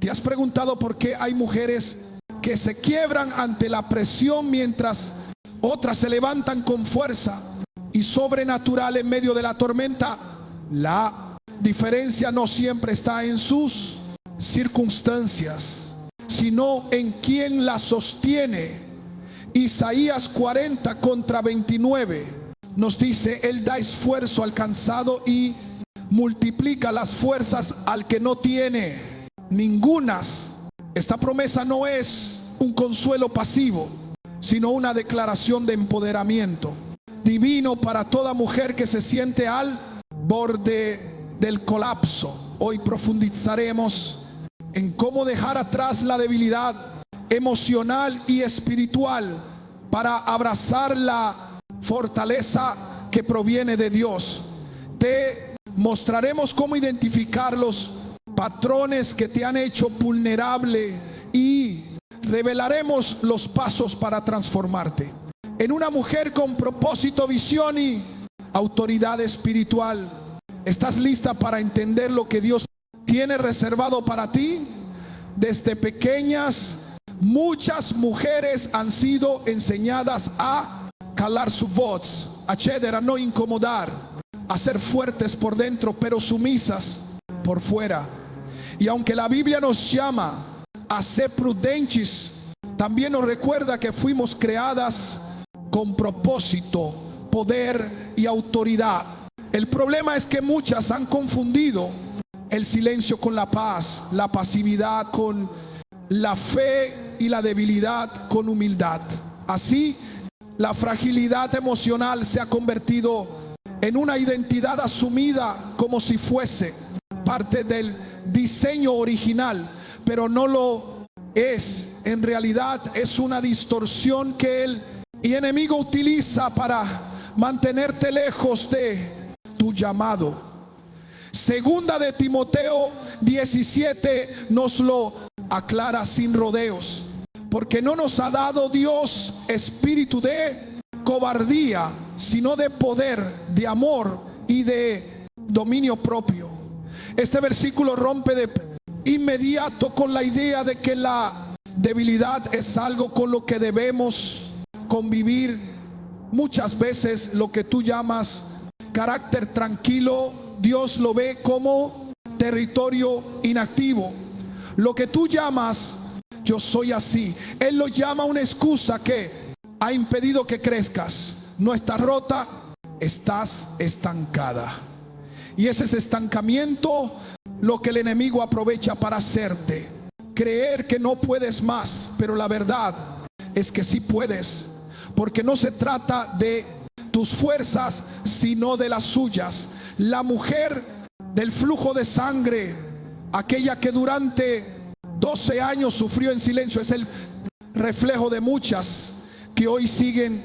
¿Te has preguntado por qué hay mujeres que se quiebran ante la presión mientras otras se levantan con fuerza y sobrenatural en medio de la tormenta? La diferencia no siempre está en sus circunstancias, sino en quien la sostiene. Isaías 40:29 nos dice: Él da esfuerzo al cansado y multiplica las fuerzas al que no tiene ningunas. Esta promesa no es un consuelo pasivo, sino una declaración de empoderamiento divino para toda mujer que se siente al borde del colapso. Hoy profundizaremos en cómo dejar atrás la debilidad emocional y espiritual para abrazar la fortaleza que proviene de Dios. Te mostraremos cómo identificar los patrones que te han hecho vulnerable y revelaremos los pasos para transformarte en una mujer con propósito, visión y autoridad espiritual. ¿Estás lista para entender lo que Dios tiene reservado para ti? Desde pequeñas, muchas mujeres han sido enseñadas a calar su voz, a ceder, a no incomodar, a ser fuertes por dentro pero sumisas por fuera. Y aunque la Biblia nos llama a ser prudentes, también nos recuerda que fuimos creadas con propósito, poder y autoridad. El problema es que muchas han confundido el silencio con la paz, la pasividad con la fe y la debilidad con humildad. Así, la fragilidad emocional se ha convertido en una identidad asumida como si fuese parte del diseño original, pero no lo es. En realidad es una distorsión que el enemigo utiliza para mantenerte lejos de tu llamado. Segunda de Timoteo 17 nos lo aclara sin rodeos: porque no nos ha dado Dios espíritu de cobardía, sino de poder, de amor y de dominio propio. Este versículo rompe de inmediato con la idea de que la debilidad es algo con lo que debemos convivir. Muchas veces lo que tú llamas carácter tranquilo, Dios lo ve como territorio inactivo. Lo que tú llamas yo soy así, Él lo llama una excusa que ha impedido que crezcas. No estás rota, estás estancada. Y ese es estancamiento lo que el enemigo aprovecha para hacerte creer que no puedes más, pero la verdad es que sí puedes, porque no se trata de tus fuerzas, sino de las suyas. La mujer del flujo de sangre, aquella que durante 12 años sufrió en silencio, es el reflejo de muchas que hoy siguen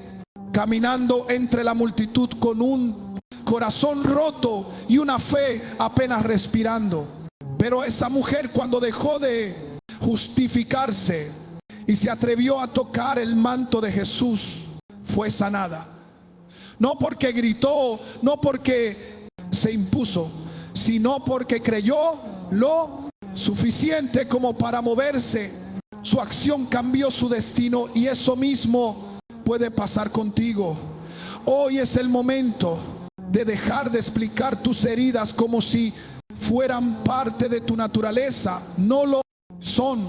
caminando entre la multitud con un corazón roto y una fe apenas respirando. Pero esa mujer, cuando dejó de justificarse y se atrevió a tocar el manto de Jesús, fue sanada. No porque gritó, no porque se impuso, sino porque creyó lo suficiente como para moverse. Su acción cambió su destino, y eso mismo puede pasar contigo. Hoy es el momento de dejar de explicar tus heridas como si fueran parte de tu naturaleza. No lo son.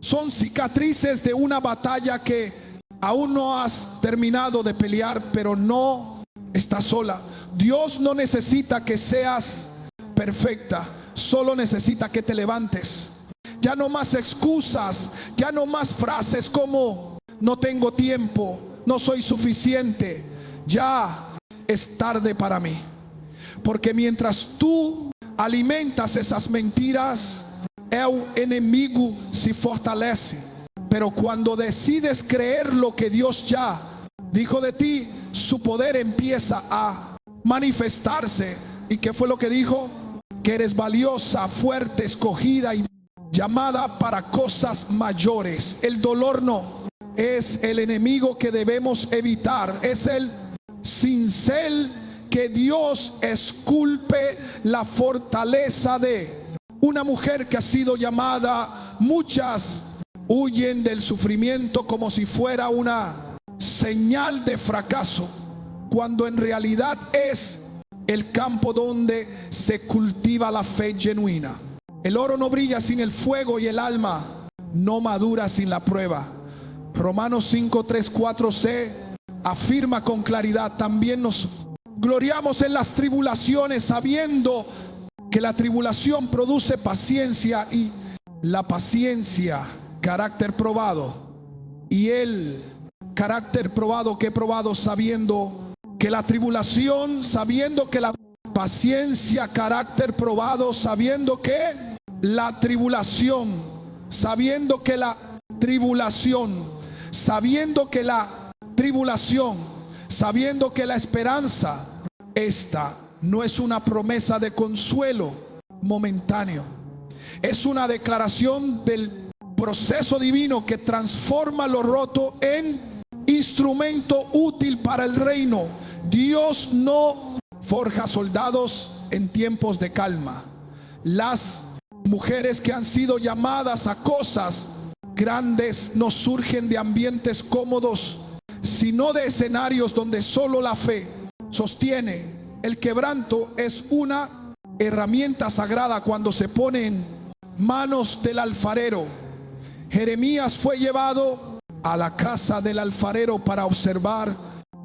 Son cicatrices de una batalla que aún no has terminado de pelear, pero no estás sola. Dios no necesita que seas perfecta, solo necesita que te levantes. Ya no más excusas, ya no más frases como no tengo tiempo, no soy suficiente. Ya es tarde para mí, porque mientras tú alimentas esas mentiras, el enemigo se fortalece. Pero cuando decides creer lo que Dios ya dijo de ti, su poder empieza a manifestarse. ¿Y qué fue lo que dijo? Que eres valiosa, fuerte, escogida y llamada para cosas mayores. El dolor no es el enemigo que debemos evitar, es el cincel que Dios esculpe la fortaleza de una mujer que ha sido llamada. Muchas huyen del sufrimiento como si fuera una señal de fracaso, cuando en realidad es el campo donde se cultiva la fe genuina. El oro no brilla sin el fuego y el alma no madura sin la prueba. Romanos 5, 3, 4c afirma con claridad: también nos gloriamos en las tribulaciones, sabiendo que la tribulación produce paciencia, y la paciencia carácter probado, y el carácter probado que he probado, sabiendo que la tribulación, sabiendo que la paciencia carácter probado, sabiendo que la tribulación, sabiendo que la tribulación, sabiendo que la tribulación, sabiendo que la esperanza, esta no es una promesa de consuelo momentáneo, es una declaración del proceso divino que transforma lo roto en instrumento útil para el reino. Dios no forja soldados en tiempos de calma. Las mujeres que han sido llamadas a cosas grandes no surgen de ambientes cómodos, sino de escenarios donde solo la fe sostiene. El quebranto es una herramienta sagrada cuando se pone en manos del alfarero. Jeremías fue llevado a la casa del alfarero para observar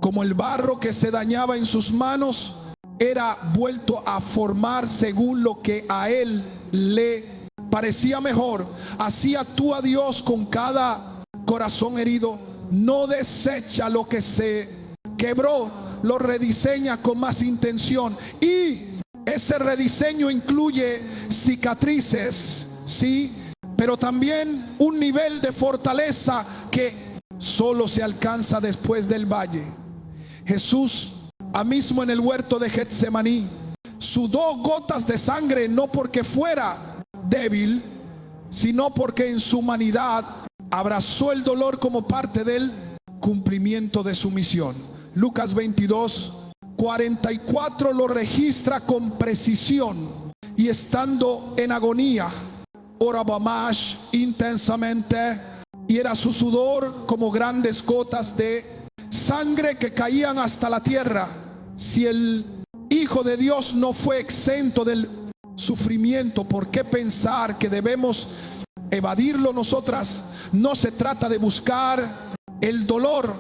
cómo el barro que se dañaba en sus manos era vuelto a formar según lo que a él le parecía mejor. Así actúa Dios con cada corazón herido. No desecha lo que se quebró, lo rediseña con más intención, y ese rediseño incluye cicatrices, sí, pero también un nivel de fortaleza que solo se alcanza después del valle. Jesús, mismo en el huerto de Getsemaní, sudó gotas de sangre, no porque fuera débil, sino porque en su humanidad abrazó el dolor como parte del cumplimiento de su misión. Lucas 22, 44 lo registra con precisión: y estando en agonía, oraba más intensamente, y era su sudor como grandes gotas de sangre que caían hasta la tierra. Si el Hijo de Dios no fue exento del sufrimiento, ¿por qué pensar que debemos evadirlo nosotras? No se trata de buscar el dolor,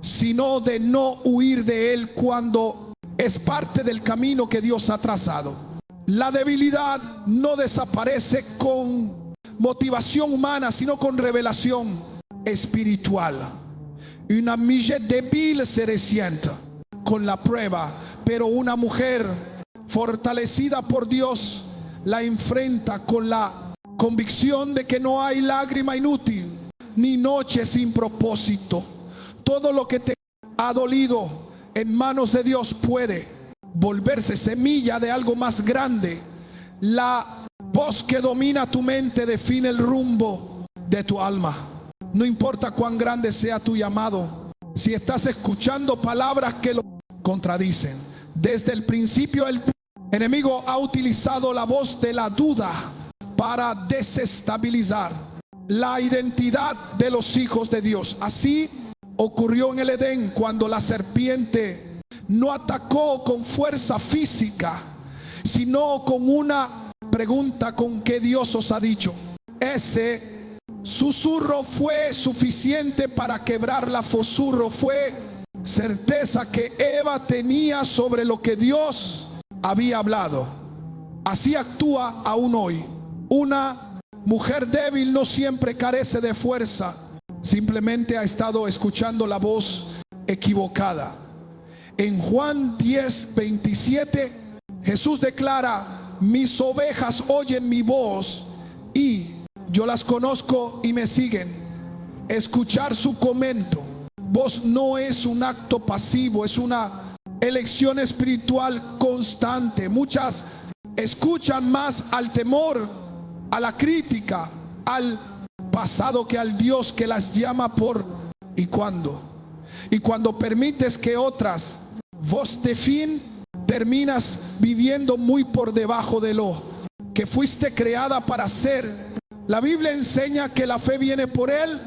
sino de no huir de él cuando es parte del camino que Dios ha trazado. La debilidad no desaparece con motivación humana, sino con revelación espiritual. Una mujer débil se resiente con la prueba, pero una mujer fortalecida por Dios la enfrenta con la convicción de que no hay lágrima inútil ni noche sin propósito. Todo lo que te ha dolido en manos de Dios puede volverse semilla de algo más grande. La voz que domina tu mente define el rumbo de tu alma. No importa cuán grande sea tu llamado, si estás escuchando palabras que lo contradicen. Desde el principio el enemigo ha utilizado la voz de la duda para desestabilizar la identidad de los hijos de Dios. Así ocurrió en el Edén, cuando la serpiente no atacó con fuerza física, sino con una pregunta: ¿con qué Dios os ha dicho? Ese susurro fue suficiente para quebrar la fosurro. Fue certeza que Eva tenía sobre lo que Dios había hablado. Así actúa aún hoy. Una mujer débil no siempre carece de fuerza, simplemente ha estado escuchando la voz equivocada. En Juan 10, 27, Jesús declara: mis ovejas oyen mi voz y yo las conozco y me siguen. Escuchar su comento, voz, no es un acto pasivo, es una elección espiritual constante. Muchas escuchan más al temor, a la crítica, al pasado, que al Dios que las llama por y cuando. Y cuando permites que otras voz definen, terminas viviendo muy por debajo de lo que fuiste creada para hacer. La Biblia enseña que la fe viene por el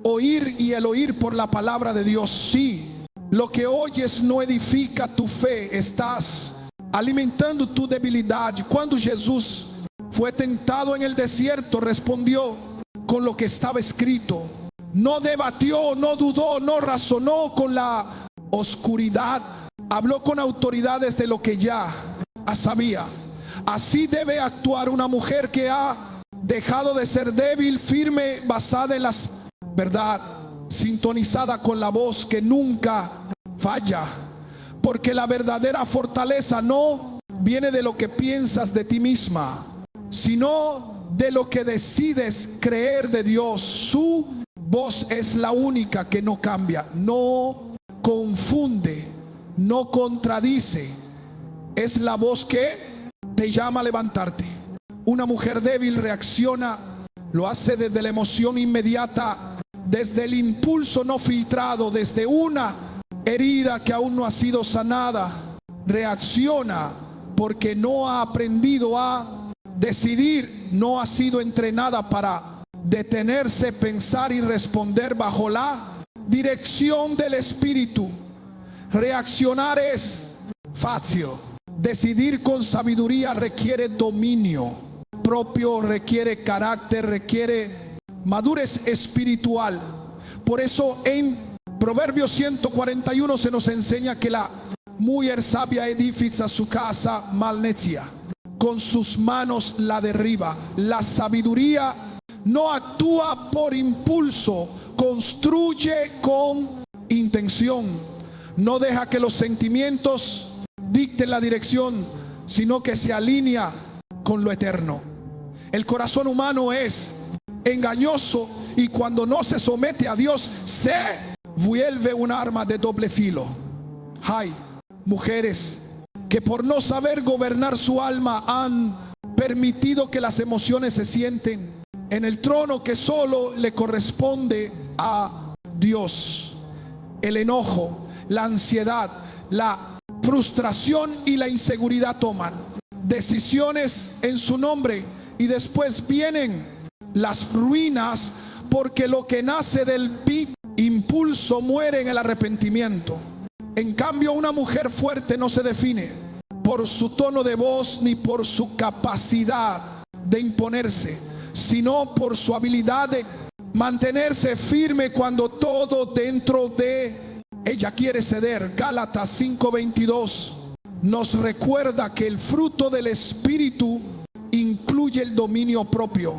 oír y el oír por la palabra de Dios. Sí, lo que oyes no edifica tu fe, estás alimentando tu debilidad. Cuando Jesús fue tentado en el desierto, respondió con lo que estaba escrito. No debatió, no dudó, no razonó con la oscuridad. Habló con autoridades de lo que ya sabía. Así debe actuar una mujer que ha dejado de ser débil, firme, basada en las verdad, sintonizada con la voz que nunca falla. Porque la verdadera fortaleza no viene de lo que piensas de ti misma, sino de lo que decides creer de Dios. Su voz es la única que no cambia, no confunde, no contradice. Es la voz que te llama a levantarte. Una mujer débil reacciona, lo hace desde la emoción inmediata, desde el impulso no filtrado, desde una herida que aún no ha sido sanada. Reacciona porque no ha aprendido a decidir, no ha sido entrenada para detenerse, pensar y responder bajo la dirección del Espíritu. Reaccionar es fácil. Decidir con sabiduría requiere dominio propio, requiere carácter, requiere madurez espiritual. Por eso en Proverbios 141 se nos enseña que la mujer sabia edifica su casa, mal necia con sus manos la derriba. La sabiduría no actúa por impulso, construye con intención. No deja que los sentimientos dicten la dirección, sino que se alinea con lo eterno. El corazón humano es engañoso y cuando no se somete a Dios se vuelve un arma de doble filo. Hay mujeres que por no saber gobernar su alma han permitido que las emociones se sienten en el trono que solo le corresponde a Dios. El enojo, la ansiedad, la frustración y la inseguridad toman decisiones en su nombre y después vienen las ruinas, porque lo que nace del impulso muere en el arrepentimiento. En cambio, una mujer fuerte no se define por su tono de voz ni por su capacidad de imponerse, sino por su habilidad de mantenerse firme cuando todo dentro de ella quiere ceder. Gálatas 5:22 nos recuerda que el fruto del Espíritu incluye el dominio propio.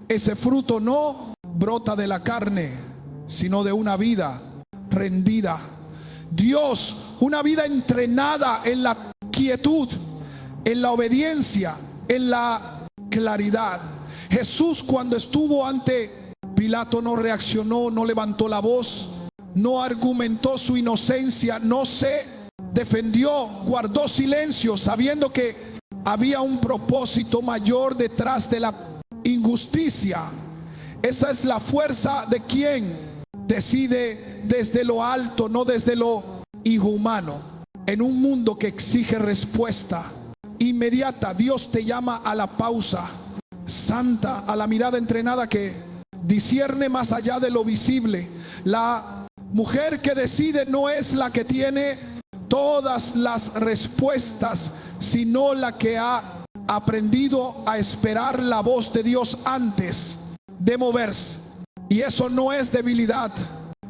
Ese fruto no brota de la carne, sino de una vida rendida. Dios, una vida entrenada en la quietud, en la obediencia, en la claridad. Jesús, cuando estuvo ante Pilato, no reaccionó, no levantó la voz, no argumentó su inocencia, no se defendió, guardó silencio, sabiendo que había un propósito mayor detrás de la injusticia. Esa es la fuerza de quien decide desde lo alto, no desde lo inhumano. En un mundo que exige respuesta inmediata, Dios te llama a la pausa santa, a la mirada entrenada que discierne más allá de lo visible. La mujer que decide no es la que tiene todas las respuestas, sino la que ha aprendido a esperar la voz de Dios antes de moverse. Y eso no es debilidad,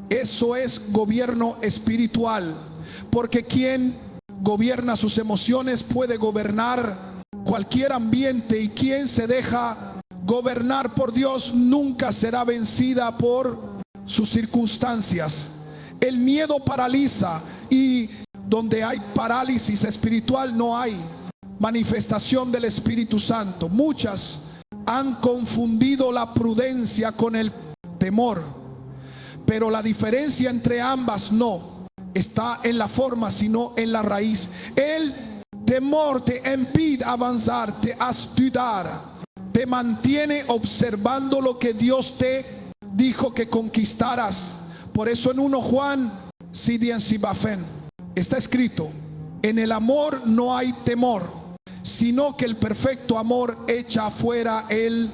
eso es gobierno espiritual, porque quien gobierna sus emociones puede gobernar cualquier ambiente, y quien se deja gobernar por Dios nunca será vencida por sus circunstancias. El miedo paraliza, y donde hay parálisis espiritual no hay manifestación del Espíritu Santo. Muchas han confundido la prudencia con el temor, pero la diferencia entre ambas no está en la forma, sino en la raíz. El temor te impide avanzar, te hace dudar, te mantiene observando lo que Dios te dijo que conquistaras. Por eso en 1 Juan está escrito: en el amor no hay temor, sino que el perfecto amor echa afuera el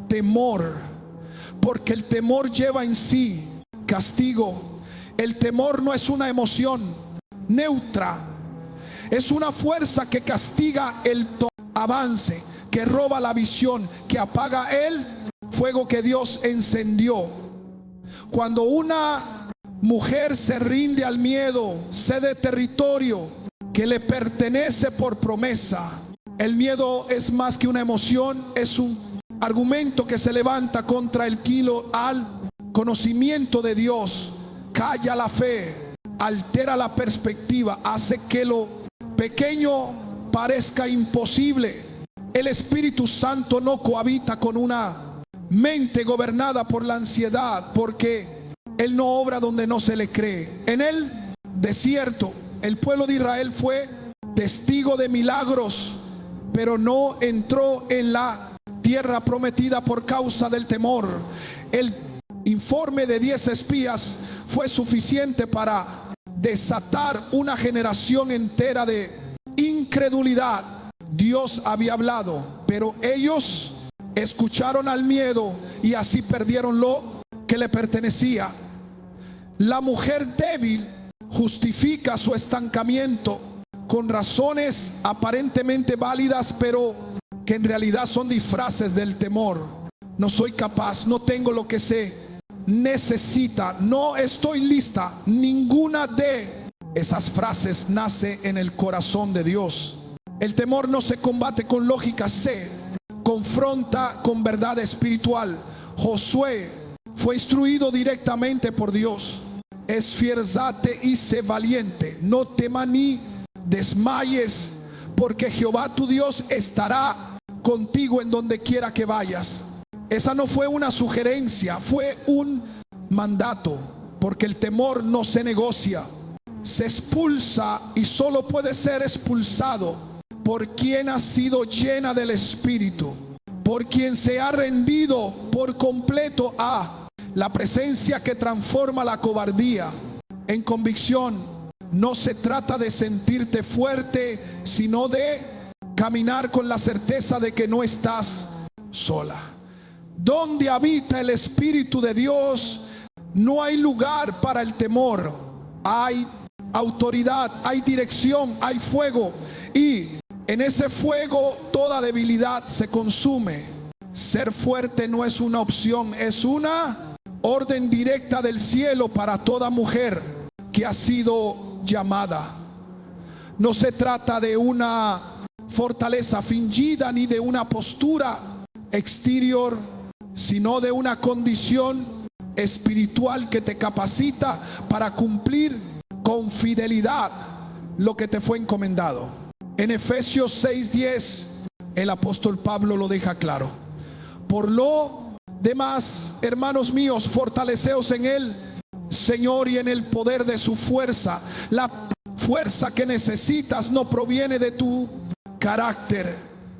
temor, porque el temor lleva en sí castigo. El temor no es una emoción neutra, es una fuerza que castiga el avance, que roba la visión, que apaga el fuego que Dios encendió. Cuando una mujer se rinde al miedo, cede territorio que le pertenece por promesa. El miedo es más que una emoción, es un argumento que se levanta contra el kilo al conocimiento de Dios. Calla la fe, altera la perspectiva, hace que lo pequeño parezca imposible. El Espíritu Santo no cohabita con una mente gobernada por la ansiedad, porque Él no obra donde no se le cree. En el desierto, el pueblo de Israel fue testigo de milagros, pero no entró en la tierra prometida por causa del temor. El informe de 10 espías fue suficiente para desatar una generación entera de incredulidad. Dios había hablado, pero ellos escucharon al miedo y así perdieron lo que le pertenecía. La mujer débil justifica su estancamiento con razones aparentemente válidas, pero que en realidad son disfraces del temor. No soy capaz, no tengo lo que se necesita, no estoy lista. Ninguna de esas frases nace en el corazón de Dios. El temor no se combate con lógica, se confronta con verdad espiritual. Josué fue instruido directamente por Dios. Esfuérzate y sé valiente, no temas ni desmayes, porque Jehová tu Dios estará contigo en donde quiera que vayas. Esa no fue una sugerencia, fue un mandato, porque el temor no se negocia, se expulsa y solo puede ser expulsado por quien ha sido llena del Espíritu, por quien se ha rendido por completo a la presencia que transforma la cobardía en convicción. No se trata de sentirte fuerte, sino de caminar con la certeza de que no estás sola. Donde habita el Espíritu de Dios, no hay lugar para el temor. Hay autoridad, hay dirección, hay fuego, y en ese fuego toda debilidad se consume. Ser fuerte no es una opción, es una orden directa del cielo para toda mujer que ha sido llamada. No se trata de una fortaleza fingida ni de una postura exterior, sino de una condición espiritual que te capacita para cumplir con fidelidad lo que te fue encomendado. En Efesios 6:10 el apóstol Pablo lo deja claro. Por lo demás, hermanos míos, fortaleceos en él, Señor, y en el poder de su fuerza. La fuerza que necesitas no proviene de tu carácter,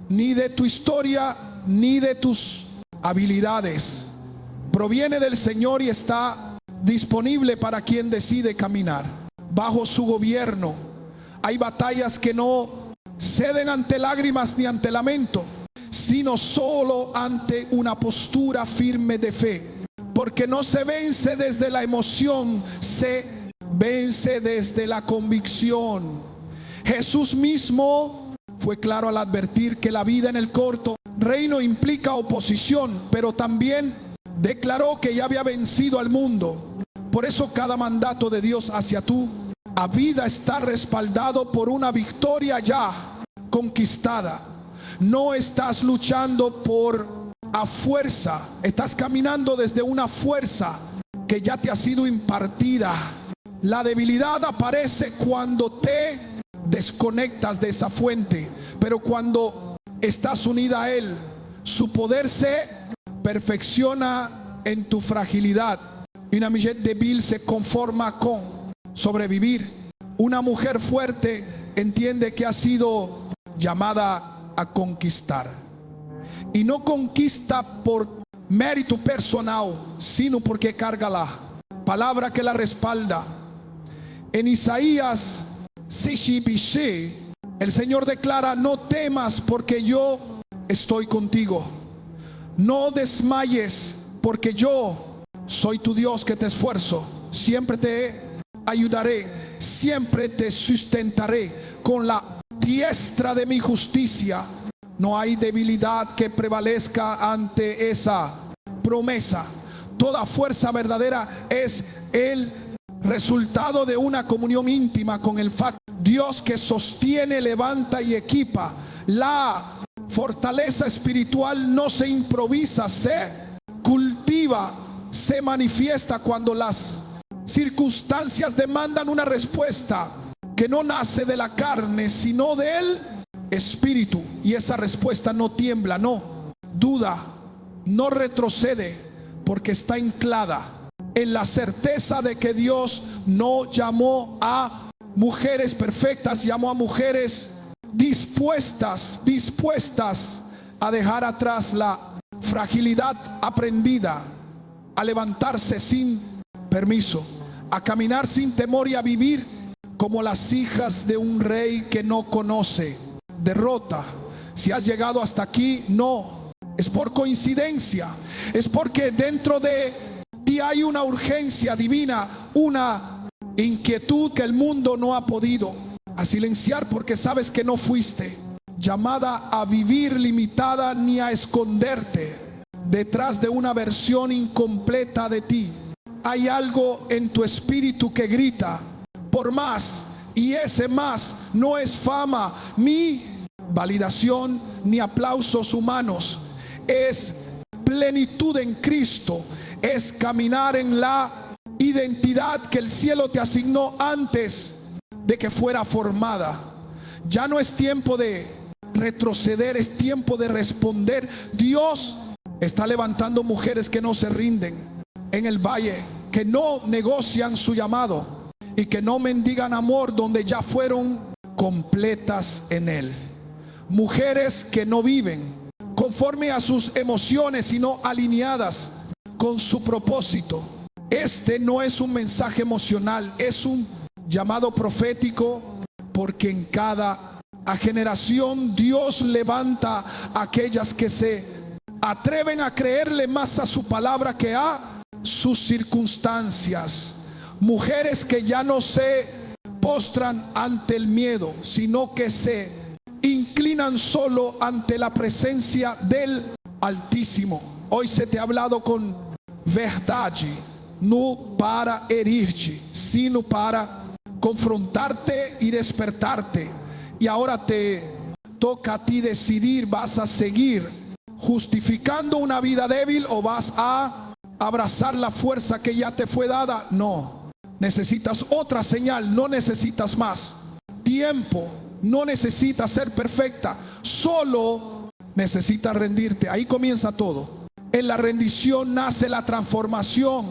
ni de tu historia, ni de tus habilidades. Proviene del Señor y está disponible para quien decide caminar bajo su gobierno. Hay batallas que no ceden ante lágrimas ni ante lamento, sino solo ante una postura firme de fe. Porque no se vence desde la emoción, se vence desde la convicción. Jesús mismo fue claro al advertir que la vida en el corto reino implica oposición, pero también declaró que ya había vencido al mundo. Por eso cada mandato de Dios hacia tu vida está respaldado por una victoria ya conquistada. No estás luchando por a fuerza, estás caminando desde una fuerza que ya te ha sido impartida. La debilidad aparece cuando te desconectas de esa fuente, pero cuando estás unida a Él, su poder se perfecciona en tu fragilidad. Una mujer débil se conforma con sobrevivir. Una mujer fuerte entiende que ha sido llamada a conquistar. Y no conquista por mérito personal, sino porque carga la palabra que la respalda. En Isaías 6:6 El Señor declara: no temas, porque yo estoy contigo. No desmayes, porque yo soy tu Dios que te esfuerzo. Siempre te ayudaré, siempre te sustentaré con la diestra de mi justicia. No hay debilidad que prevalezca ante esa promesa. Toda fuerza verdadera es el resultado de una comunión íntima con el facto. Dios que sostiene, levanta y equipa. La fortaleza espiritual no se improvisa, se cultiva, se manifiesta cuando las circunstancias demandan una respuesta que no nace de la carne, sino del Espíritu. Y esa respuesta no tiembla, no duda, no retrocede, porque está anclada en la certeza de que Dios no llamó a mujeres perfectas, llamó a mujeres dispuestas a dejar atrás la fragilidad aprendida, a levantarse sin permiso, a caminar sin temor y a vivir como las hijas de un rey que no conoce derrota. Si has llegado hasta aquí, no es por coincidencia, es porque dentro de ti hay una urgencia divina, una inquietud que el mundo no ha podido a silenciar, porque sabes que no fuiste llamada a vivir limitada ni a esconderte detrás de una versión incompleta de ti. Hay algo en tu espíritu que grita por más, y ese más no es fama, ni validación, ni aplausos humanos. Es plenitud en Cristo, es caminar en la identidad que el cielo te asignó antes de que fuera formada. Ya no es tiempo de retroceder, es tiempo de responder. Dios está levantando mujeres que no se rinden en el valle, que no negocian su llamado y que no mendigan amor donde ya fueron completas en Él. Mujeres que no viven conforme a sus emociones, sino alineadas con su propósito. Este no es un mensaje emocional, es un llamado profético, porque en cada generación Dios levanta a aquellas que se atreven a creerle más a su palabra que a sus circunstancias. Mujeres que ya no se postran ante el miedo, sino que se inclinan solo ante la presencia del Altísimo. Hoy se te ha hablado con verdade, no para herirte, sino para confrontarte y despertarte. Y ahora te toca a ti decidir: ¿vas a seguir justificando una vida débil o vas a abrazar la fuerza que ya te fue dada? No, necesitas otra señal, no necesitas más tiempo, no necesitas ser perfecta, solo necesitas rendirte. Ahí comienza todo. En la rendición nace la transformación.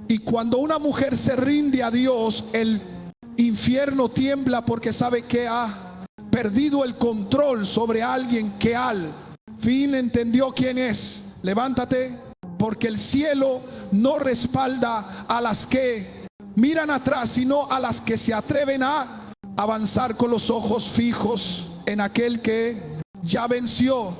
Y cuando una mujer se rinde a Dios, el infierno tiembla, porque sabe que ha perdido el control sobre alguien que al fin entendió quién es. Levántate, porque el cielo no respalda a las que miran atrás, sino a las que se atreven a avanzar con los ojos fijos en aquel que ya venció